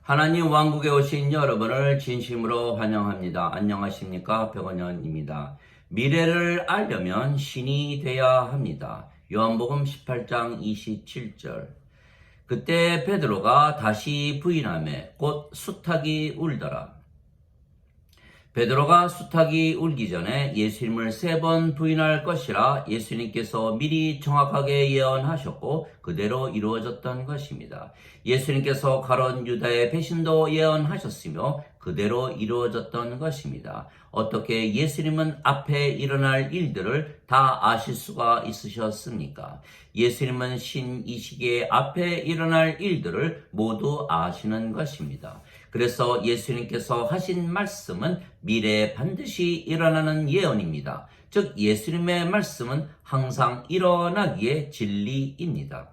하나님 왕국에 오신 여러분을 진심으로 환영합니다. 안녕하십니까? 백원현입니다. 미래를 알려면 신이 돼야 합니다. 요한복음 18장 27절. 그때 베드로가 다시 부인하매 곧 수탉이 울더라. 베드로가 수탉이 울기 전에 예수님을 3번 부인할 것이라 예수님께서 미리 정확하게 예언하셨고 그대로 이루어졌던 것입니다. 예수님께서 가룟 유다의 배신도 예언하셨으며 그대로 이루어졌던 것입니다. 어떻게 예수님은 앞에 일어날 일들을 다 아실 수가 있으셨습니까? 예수님은 이 시기에 앞에 일어날 일들을 모두 아시는 것입니다. 그래서 예수님께서 하신 말씀은 미래에 반드시 일어나는 예언입니다. 즉 예수님의 말씀은 항상 일어나기에 진리입니다.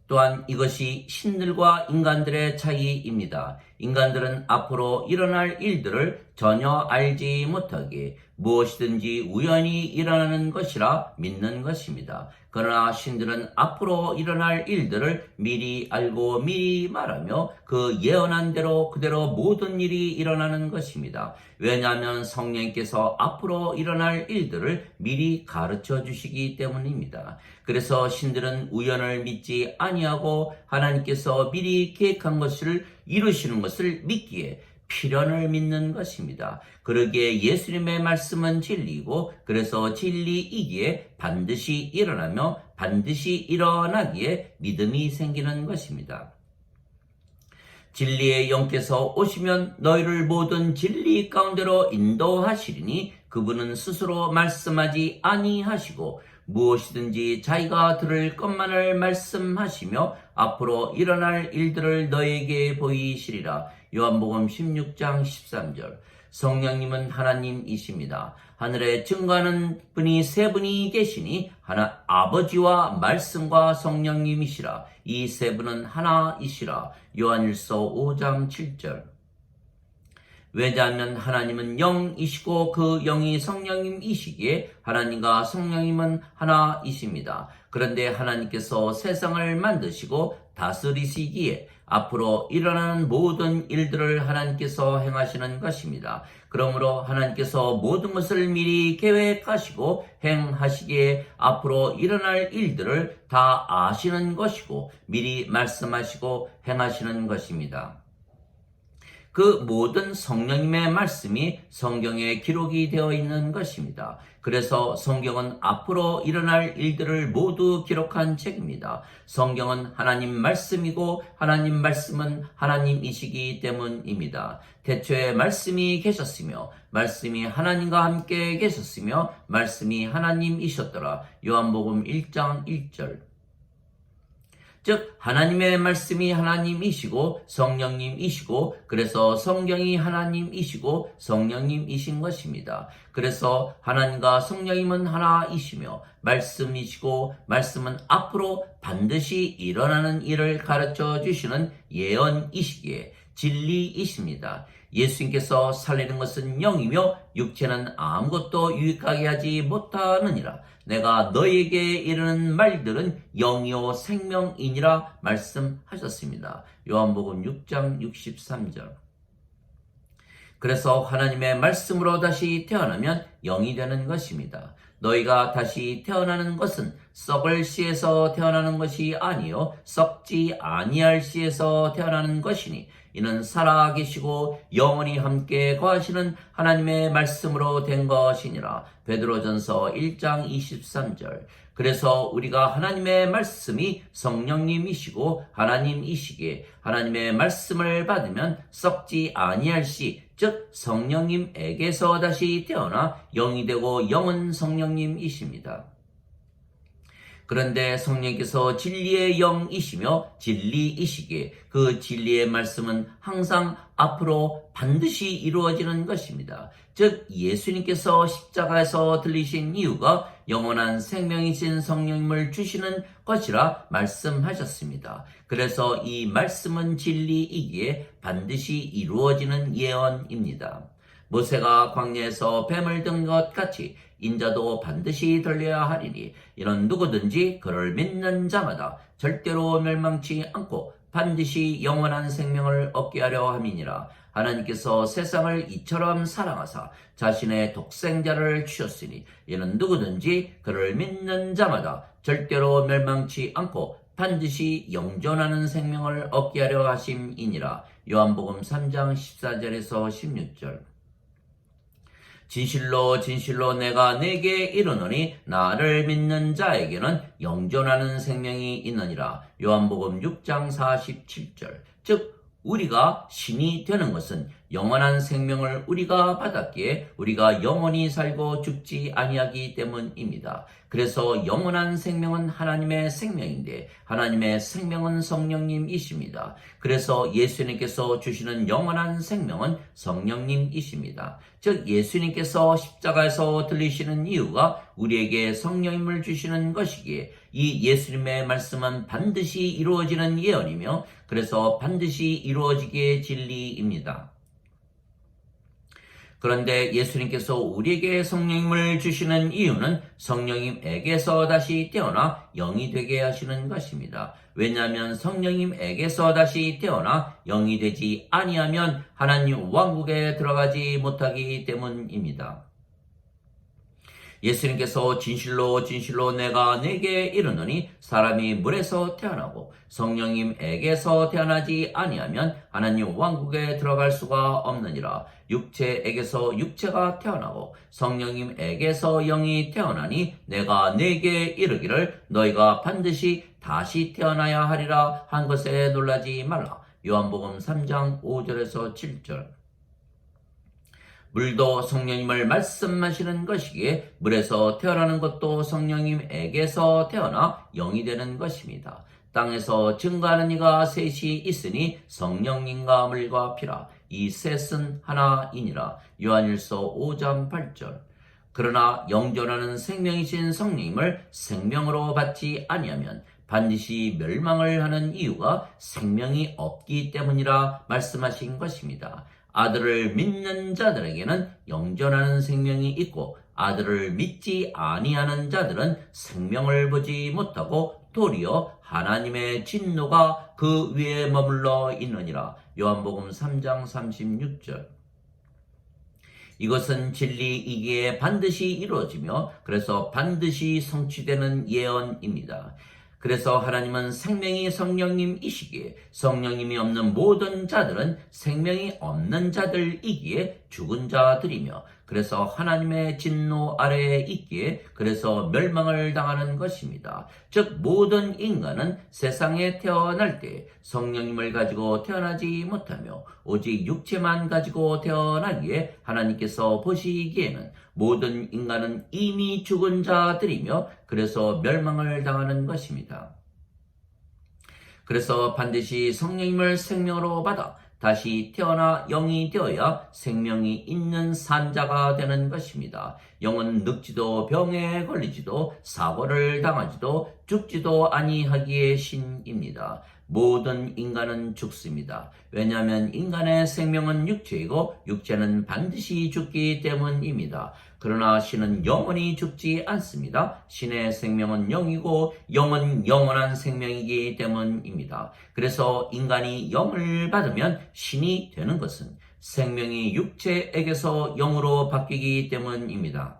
또한 이것이 신들과 인간들의 차이입니다. 인간들은 앞으로 일어날 일들을 전혀 알지 못하게 무엇이든지 우연히 일어나는 것이라 믿는 것입니다. 그러나 신들은 앞으로 일어날 일들을 미리 알고 미리 말하며 그 예언한 대로 그대로 모든 일이 일어나는 것입니다. 왜냐하면 성령께서 앞으로 일어날 일들을 미리 가르쳐 주시기 때문입니다. 그래서 신들은 우연을 믿지 아니하고 하나님께서 미리 계획한 것을 이루시는 것을 믿기에 필연을 믿는 것입니다. 그러기에 예수님의 말씀은 진리이고 그래서 진리이기에 반드시 일어나며 반드시 일어나기에 믿음이 생기는 것입니다. 진리의 영께서 오시면 너희를 모든 진리 가운데로 인도하시리니 그분은 스스로 말씀하지 아니하시고 무엇이든지 자기가 들을 것만을 말씀하시며 앞으로 일어날 일들을 너에게 보이시리라. 요한복음 16장 13절. 성령님은 하나님이십니다. 하늘에 증거하는 분이 3분이 계시니 하나 아버지와 말씀과 성령님이시라. 이 3분은 하나이시라. 요한일서 5장 7절. 왜냐하면 하나님은 영이시고 그 영이 성령님이시기에 하나님과 성령님은 하나이십니다. 그런데 하나님께서 세상을 만드시고 다스리시기에 앞으로 일어나는 모든 일들을 하나님께서 행하시는 것입니다. 그러므로 하나님께서 모든 것을 미리 계획하시고 행하시기에 앞으로 일어날 일들을 다 아시는 것이고 미리 말씀하시고 행하시는 것입니다. 그 모든 성령님의 말씀이 성경에 기록이 되어 있는 것입니다. 그래서 성경은 앞으로 일어날 일들을 모두 기록한 책입니다. 성경은 하나님 말씀이고 하나님 말씀은 하나님이시기 때문입니다. 태초에 말씀이 계셨으며 말씀이 하나님과 함께 계셨으며 말씀이 하나님이셨더라. 요한복음 1장 1절. 즉 하나님의 말씀이 하나님이시고 성령님이시고 그래서 성경이 하나님이시고 성령님이신 것입니다. 그래서 하나님과 성령님은 하나이시며 말씀이시고 말씀은 앞으로 반드시 일어나는 일을 가르쳐 주시는 예언이시기에 진리이십니다. 예수님께서 살리는 것은 영이며 육체는 아무것도 유익하게 하지 못하느니라. 내가 너에게 이르는 말들은 영이요 생명이니라 말씀하셨습니다. 요한복음 6장 63절. 그래서 하나님의 말씀으로 다시 태어나면 영이 되는 것입니다. 너희가 다시 태어나는 것은 썩을 씨에서 태어나는 것이 아니요 썩지 아니할 씨에서 태어나는 것이니 이는 살아계시고 영원히 함께 거하시는 하나님의 말씀으로 된 것이니라. 베드로전서 1장 23절. 그래서 우리가 하나님의 말씀이 성령님이시고 하나님이시기에 하나님의 말씀을 받으면 썩지 아니할 씨, 즉 성령님에게서 다시 태어나 영이 되고 영은 성령님이십니다. 그런데 성령께서 진리의 영이시며 진리이시기에 그 진리의 말씀은 항상 앞으로 반드시 이루어지는 것입니다. 즉 예수님께서 십자가에서 들리신 이유가 영원한 생명이신 성령님을 주시는 것이라 말씀하셨습니다. 그래서 이 말씀은 진리이기에 반드시 이루어지는 예언입니다. 모세가 광야에서 뱀을 든 것 같이 인자도 반드시 들려야 하리니 이는 누구든지 그를 믿는 자마다 절대로 멸망치 않고 반드시 영원한 생명을 얻게 하려 함이니라. 하나님께서 세상을 이처럼 사랑하사 자신의 독생자를 주셨으니 이는 누구든지 그를 믿는 자마다 절대로 멸망치 않고 반드시 영존하는 생명을 얻게 하려 하심이니라. 요한복음 3장 14절에서 16절. 진실로 진실로 내가 네게 이르노니 나를 믿는 자에게는 영존하는 생명이 있느니라. 요한복음 6장 47절. 즉 우리가 신이 되는 것은 영원한 생명을 우리가 받았기에 우리가 영원히 살고 죽지 아니하기 때문입니다. 그래서 영원한 생명은 하나님의 생명인데 하나님의 생명은 성령님이십니다. 그래서 예수님께서 주시는 영원한 생명은 성령님이십니다. 즉 예수님께서 십자가에서 들리시는 이유가 우리에게 성령님을 주시는 것이기에 이 예수님의 말씀은 반드시 이루어지는 예언이며 그래서 반드시 이루어지기의 진리입니다. 그런데 예수님께서 우리에게 성령님을 주시는 이유는 성령님에게서 다시 태어나 영이 되게 하시는 것입니다. 왜냐하면 성령님에게서 다시 태어나 영이 되지 아니하면 하나님 왕국에 들어가지 못하기 때문입니다. 예수님께서 진실로 진실로 내가 네게 이르노니 사람이 물에서 태어나고 성령님에게서 태어나지 아니하면 하나님 왕국에 들어갈 수가 없느니라. 육체에게서 육체가 태어나고 성령님에게서 영이 태어나니 내가 네게 이르기를 너희가 반드시 다시 태어나야 하리라 한 것에 놀라지 말라. 요한복음 3장 5절에서 7절. 물도 성령님을 말씀하시는 것이기에 물에서 태어나는 것도 성령님에게서 태어나 영이 되는 것입니다. 땅에서 증거하는 이가 셋이 있으니 성령님과 물과 피라. 이 셋은 하나이니라. 요한일서 5장 8절. 그러나 영존하는 생명이신 성령님을 생명으로 받지 아니하면 반드시 멸망을 하는 이유가 생명이 없기 때문이라 말씀하신 것입니다. 아들을 믿는 자들에게는 영존하는 생명이 있고 아들을 믿지 아니하는 자들은 생명을 보지 못하고 도리어 하나님의 진노가 그 위에 머물러 있느니라. 요한복음 3장 36절. 이것은 진리이기에 반드시 이루어지며 그래서 반드시 성취되는 예언입니다. 그래서 하나님은 생명이 성령님이시기에 성령님이 없는 모든 자들은 생명이 없는 자들이기에 죽은 자들이며 그래서 하나님의 진노 아래에 있기에 그래서 멸망을 당하는 것입니다. 즉 모든 인간은 세상에 태어날 때 성령님을 가지고 태어나지 못하며 오직 육체만 가지고 태어나기에 하나님께서 보시기에는 모든 인간은 이미 죽은 자들이며 그래서 멸망을 당하는 것입니다. 그래서 반드시 성령님을 생명으로 받아 다시 태어나 영이 되어야 생명이 있는 산자가 되는 것입니다. 영은 늙지도 병에 걸리지도 사고를 당하지도 죽지도 아니하기에 신입니다. 모든 인간은 죽습니다. 왜냐하면 인간의 생명은 육체이고 육체는 반드시 죽기 때문입니다. 그러나 신은 영원히 죽지 않습니다. 신의 생명은 영이고 영은 영원한 생명이기 때문입니다. 그래서 인간이 영을 받으면 신이 되는 것은 생명이 육체에게서 영으로 바뀌기 때문입니다.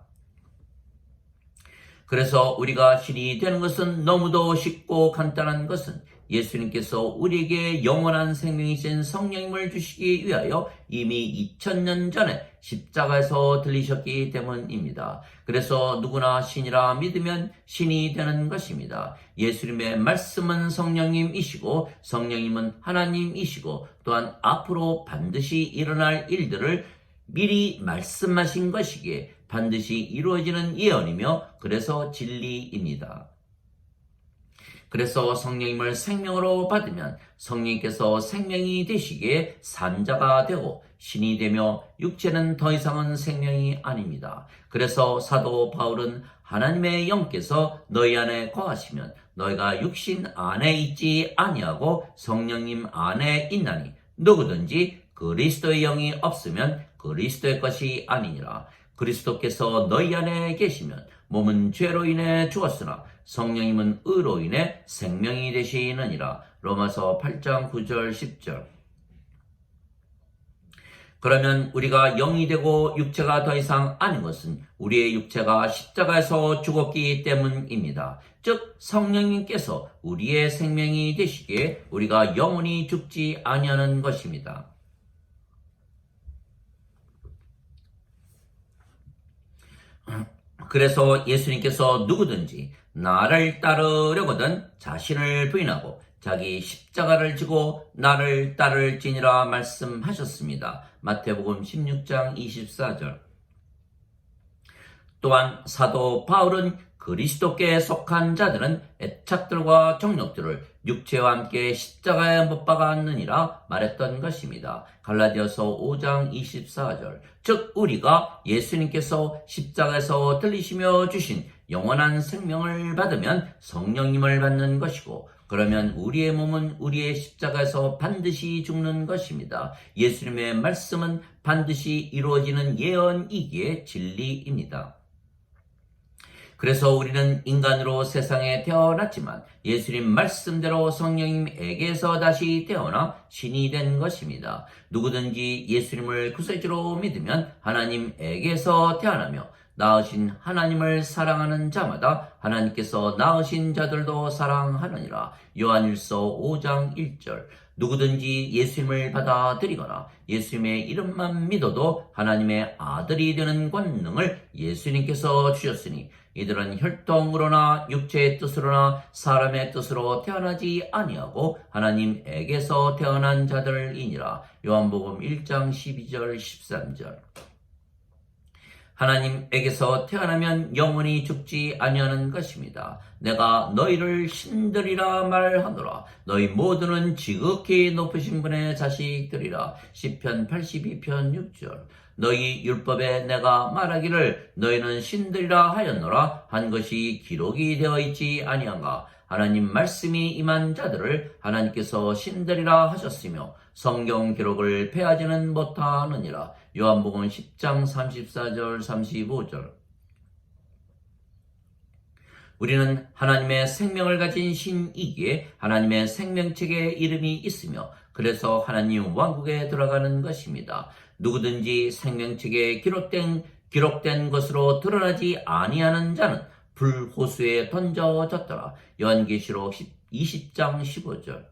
그래서 우리가 신이 되는 것은 너무도 쉽고 간단한 것은 예수님께서 우리에게 영원한 생명이신 성령님을 주시기 위하여 이미 2000년 전에 십자가에서 들리셨기 때문입니다. 그래서 누구나 신이라 믿으면 신이 되는 것입니다. 예수님의 말씀은 성령님이시고 성령님은 하나님이시고 또한 앞으로 반드시 일어날 일들을 미리 말씀하신 것이기에 반드시 이루어지는 예언이며 그래서 진리입니다. 그래서 성령님을 생명으로 받으면 성령님께서 생명이 되시기에 산자가 되고 신이 되며 육체는 더 이상은 생명이 아닙니다. 그래서 사도 바울은 하나님의 영께서 너희 안에 거하시면 너희가 육신 안에 있지 아니하고 성령님 안에 있나니 누구든지 그리스도의 영이 없으면 그리스도의 것이 아니니라. 그리스도께서 너희 안에 계시면 몸은 죄로 인해 죽었으나 성령님은 의로 인해 생명이 되시느니라. 로마서 8장 9절 10절. 그러면 우리가 영이 되고 육체가 더 이상 아닌 것은 우리의 육체가 십자가에서 죽었기 때문입니다. 즉 성령님께서 우리의 생명이 되시기에 우리가 영원히 죽지 아니하는 것입니다. 그래서 예수님께서 누구든지 나를 따르려거든 자신을 부인하고 자기 십자가를 지고 나를 따를지니라 말씀하셨습니다. 마태복음 16장 24절. 또한 사도 바울은 그리스도께 속한 자들은 애착들과 정욕들을 육체와 함께 십자가에 못 박았느니라 말했던 것입니다. 갈라디아서 5장 24절. 즉 우리가 예수님께서 십자가에서 들리시며 주신 영원한 생명을 받으면 성령님을 받는 것이고, 그러면 우리의 몸은 우리의 십자가에서 반드시 죽는 것입니다. 예수님의 말씀은 반드시 이루어지는 예언이기에 진리입니다. 그래서 우리는 인간으로 세상에 태어났지만 예수님 말씀대로 성령님에게서 다시 태어나 신이 된 것입니다. 누구든지 예수님을 구세주로 믿으면 하나님에게서 태어나며 낳으신 하나님을 사랑하는 자마다 하나님께서 낳으신 자들도 사랑하느니라. 요한일서 5장 1절. 누구든지 예수님을 받아들이거나 예수님의 이름만 믿어도 하나님의 아들이 되는 권능을 예수님께서 주셨으니 이들은 혈통으로나 육체의 뜻으로나 사람의 뜻으로 태어나지 아니하고 하나님에게서 태어난 자들이니라. 요한복음 1장 12절 13절. 하나님에게서 태어나면 영원히 죽지 아니하는 것입니다. 내가 너희를 신들이라 말하노라. 너희 모두는 지극히 높으신 분의 자식들이라. 시편 82편 6절. 너희 율법에 내가 말하기를 너희는 신들이라 하였노라 한 것이 기록이 되어 있지 아니한가. 하나님 말씀이 임한 자들을 하나님께서 신들이라 하셨으며 성경 기록을 폐하지는 못하느니라. 요한복음 10장 34절 35절. 우리는 하나님의 생명을 가진 신이기에 하나님의 생명책에 이름이 있으며 그래서 하나님 왕국에 들어가는 것입니다. 누구든지 생명책에 기록된 것으로 드러나지 아니하는 자는 불호수에 던져졌더라. 요한계시록 20장 15절.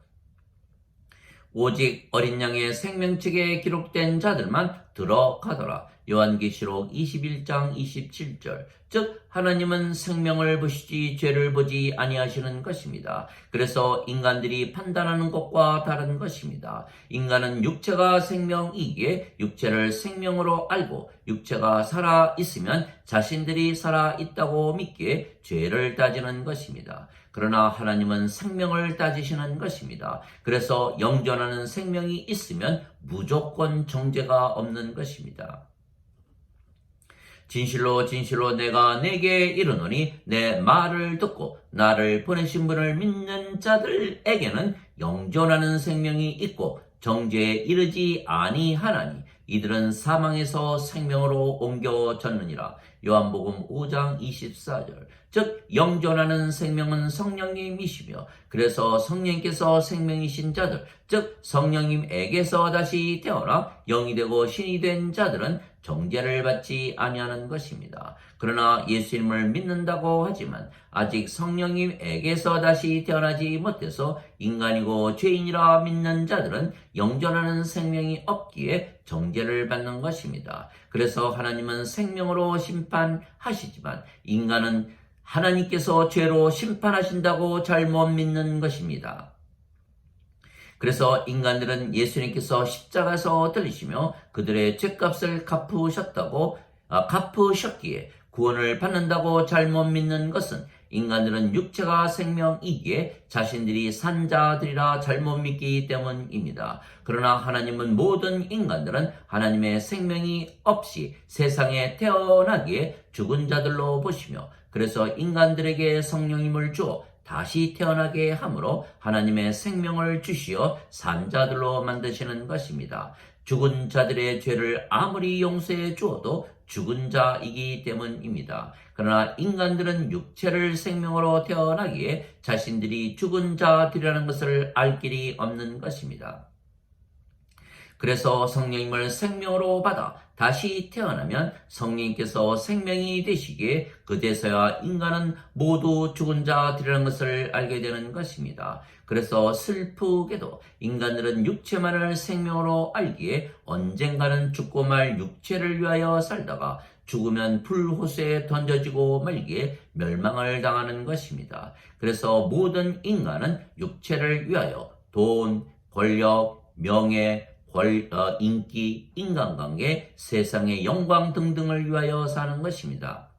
오직 어린 양의 생명책에 기록된 자들만 들어가더라. 요한계시록 21장 27절. 즉 하나님은 생명을 보시지 죄를 보지 아니하시는 것입니다. 그래서 인간들이 판단하는 것과 다른 것입니다. 인간은 육체가 생명이기에 육체를 생명으로 알고 육체가 살아 있으면 자신들이 살아 있다고 믿기에 죄를 따지는 것입니다. 그러나 하나님은 생명을 따지시는 것입니다. 그래서 영존하는 생명이 있으면 무조건 정죄가 없는 것입니다. 진실로 진실로 내가 내게 이르노니 내 말을 듣고 나를 보내신 분을 믿는 자들에게는 영존하는 생명이 있고 정죄에 이르지 아니하나니 이들은 사망에서 생명으로 옮겨졌느니라. 요한복음 5장 24절. 즉 영존하는 생명은 성령님이시며 그래서 성령님께서 생명이신 자들, 즉 성령님에게서 다시 태어나 영이 되고 신이 된 자들은 정죄를 받지 아니하는 것입니다. 그러나 예수님을 믿는다고 하지만 아직 성령님에게서 다시 태어나지 못해서 인간이고 죄인이라 믿는 자들은 영존하는 생명이 없기에 정죄를 받는 것입니다. 그래서 하나님은 생명으로 심판하시지만 인간은 하나님께서 죄로 심판하신다고 잘못 믿는 것입니다. 그래서 인간들은 예수님께서 십자가에서 들리시며 그들의 죄값을 갚으셨기에 구원을 받는다고 잘못 믿는 것은 인간들은 육체가 생명이기에 자신들이 산 자들이라 잘못 믿기 때문입니다. 그러나 하나님은 모든 인간들은 하나님의 생명이 없이 세상에 태어나기에 죽은 자들로 보시며 그래서 인간들에게 성령님을 주어 다시 태어나게 함으로 하나님의 생명을 주시어 산 자들로 만드시는 것입니다. 죽은 자들의 죄를 아무리 용서해 주어도 죽은 자이기 때문입니다. 그러나 인간들은 육체를 생명으로 태어나기에 자신들이 죽은 자들이라는 것을 알 길이 없는 것입니다. 그래서 성령님을 생명으로 받아 다시 태어나면 성령님께서 생명이 되시기에 그제서야 인간은 모두 죽은 자들이라는 것을 알게 되는 것입니다. 그래서 슬프게도 인간들은 육체만을 생명으로 알기에 언젠가는 죽고 말 육체를 위하여 살다가 죽으면 불호수에 던져지고 말기에 멸망을 당하는 것입니다. 그래서 모든 인간은 육체를 위하여 돈, 권력, 명예, 인기, 인간관계, 세상의 영광 등등을 위하여 사는 것입니다.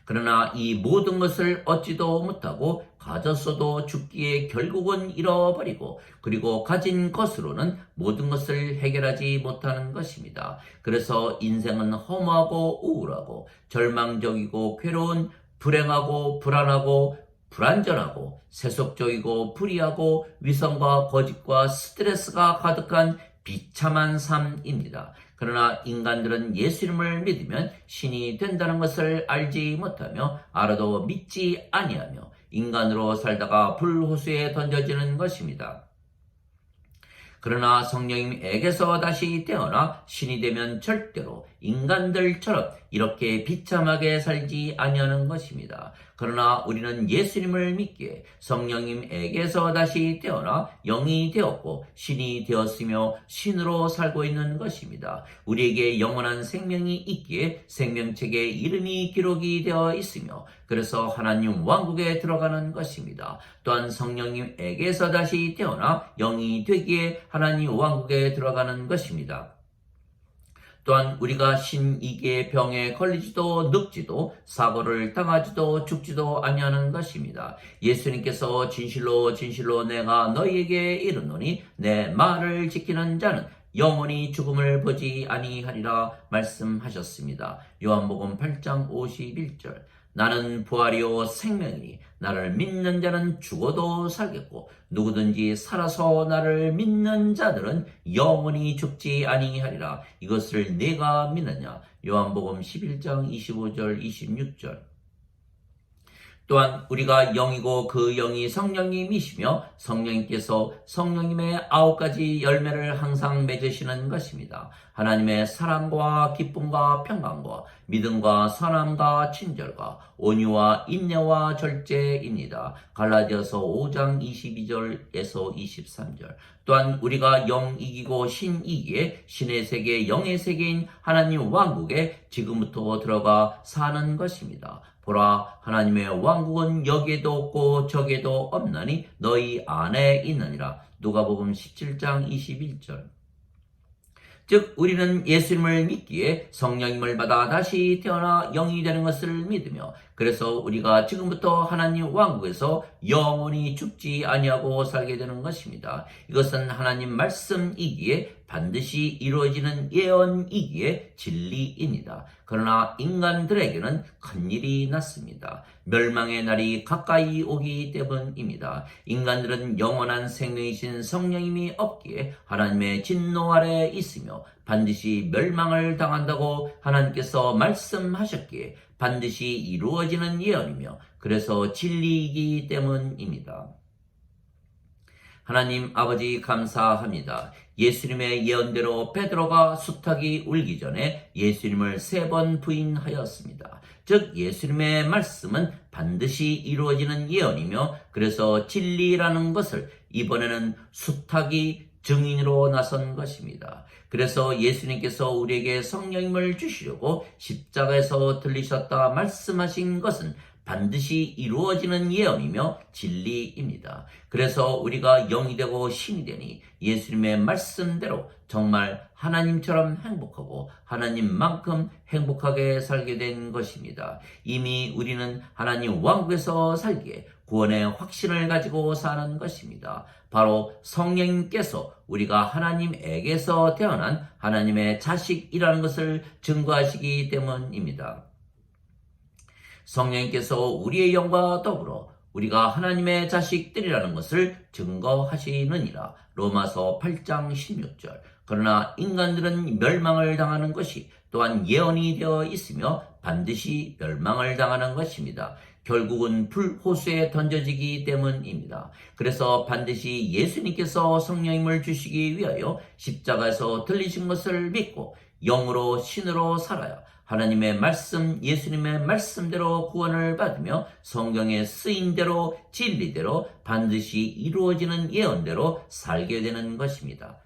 그러나 이 모든 것을 얻지도 못하고 가졌어도 죽기에 결국은 잃어버리고 그리고 가진 것으로는 모든 것을 해결하지 못하는 것입니다. 그래서 인생은 허무하고 우울하고 절망적이고 괴로운, 불행하고 불안하고 불안전하고 세속적이고 불의하고 위선과 거짓과 스트레스가 가득한 비참한 삶입니다. 그러나 인간들은 예수님을 믿으면 신이 된다는 것을 알지 못하며 알아도 믿지 아니하며 인간으로 살다가 불호수에 던져지는 것입니다. 그러나 성령님에게서 다시 태어나 신이 되면 절대로 인간들처럼 이렇게 비참하게 살지 아니하는 것입니다. 그러나 우리는 예수님을 믿기에 성령님에게서 다시 태어나 영이 되었고 신이 되었으며 신으로 살고 있는 것입니다. 우리에게 영원한 생명이 있기에 생명책에 이름이 기록이 되어 있으며 그래서 하나님 왕국에 들어가는 것입니다. 또한 성령님에게서 다시 태어나 영이 되기에 하나님 왕국에 들어가는 것입니다. 또한 우리가 신이기의 병에 걸리지도 늙지도 사고를 당하지도 죽지도 아니하는 것입니다. 예수님께서 진실로 진실로 내가 너희에게 이르노니 내 말을 지키는 자는 영원히 죽음을 보지 아니하리라 말씀하셨습니다. 요한복음 8장 51절. 나는 부활이요 생명이니 나를 믿는 자는 죽어도 살겠고 누구든지 살아서 나를 믿는 자들은 영원히 죽지 아니하리라. 이것을 네가 믿느냐? 요한복음 11장 25절 26절. 또한 우리가 영이고 그 영이 성령님이시며 성령님께서 성령님의 9가지 열매를 항상 맺으시는 것입니다. 하나님의 사랑과 기쁨과 평강과 믿음과 선함과 친절과 온유와 인내와 절제입니다. 갈라디아서 5장 22절에서 23절. 또한 우리가 영이기고 신이기에 신의 세계 영의 세계인 하나님 왕국에 지금부터 들어가 사는 것입니다. 보라 하나님의 왕국은 여기에도 없고 저기에도 없나니 너희 안에 있느니라. 누가복음 17장 21절. 즉 우리는 예수님을 믿기에 성령님을 받아 다시 태어나 영이 되는 것을 믿으며 그래서 우리가 지금부터 하나님 왕국에서 영원히 죽지 아니하고 살게 되는 것입니다. 이것은 하나님 말씀이기에 반드시 이루어지는 예언이기에 진리입니다. 그러나 인간들에게는 큰일이 났습니다. 멸망의 날이 가까이 오기 때문입니다. 인간들은 영원한 생명이신 성령님이 없기에 하나님의 진노 아래 있으며 반드시 멸망을 당한다고 하나님께서 말씀하셨기에 반드시 이루어지는 예언이며 그래서 진리이기 때문입니다. 하나님 아버지 감사합니다. 예수님의 예언대로 베드로가 수탉이 울기 전에 예수님을 3번 부인하였습니다. 즉 예수님의 말씀은 반드시 이루어지는 예언이며 그래서 진리라는 것을 이번에는 수탉이 증인으로 나선 것입니다. 그래서 예수님께서 우리에게 성령님을 주시려고 십자가에서 들리셨다 말씀하신 것은 반드시 이루어지는 예언이며 진리입니다. 그래서 우리가 영이 되고 신이 되니 예수님의 말씀대로 정말 하나님처럼 행복하고 하나님만큼 행복하게 살게 된 것입니다. 이미 우리는 하나님 왕국에서 살기에 구원의 확신을 가지고 사는 것입니다. 바로 성령님께서 우리가 하나님에게서 태어난 하나님의 자식이라는 것을 증거하시기 때문입니다. 성령님께서 우리의 영과 더불어 우리가 하나님의 자식들이라는 것을 증거하시느니라. 로마서 8장 16절. 그러나 인간들은 멸망을 당하는 것이 또한 예언이 되어 있으며 반드시 멸망을 당하는 것입니다. 결국은 불호수에 던져지기 때문입니다. 그래서 반드시 예수님께서 성령님을 주시기 위하여 십자가에서 들리신 것을 믿고 영으로 신으로 살아야 하나님의 말씀, 예수님의 말씀대로 구원을 받으며 성경에 쓰인 대로 진리대로 반드시 이루어지는 예언대로 살게 되는 것입니다.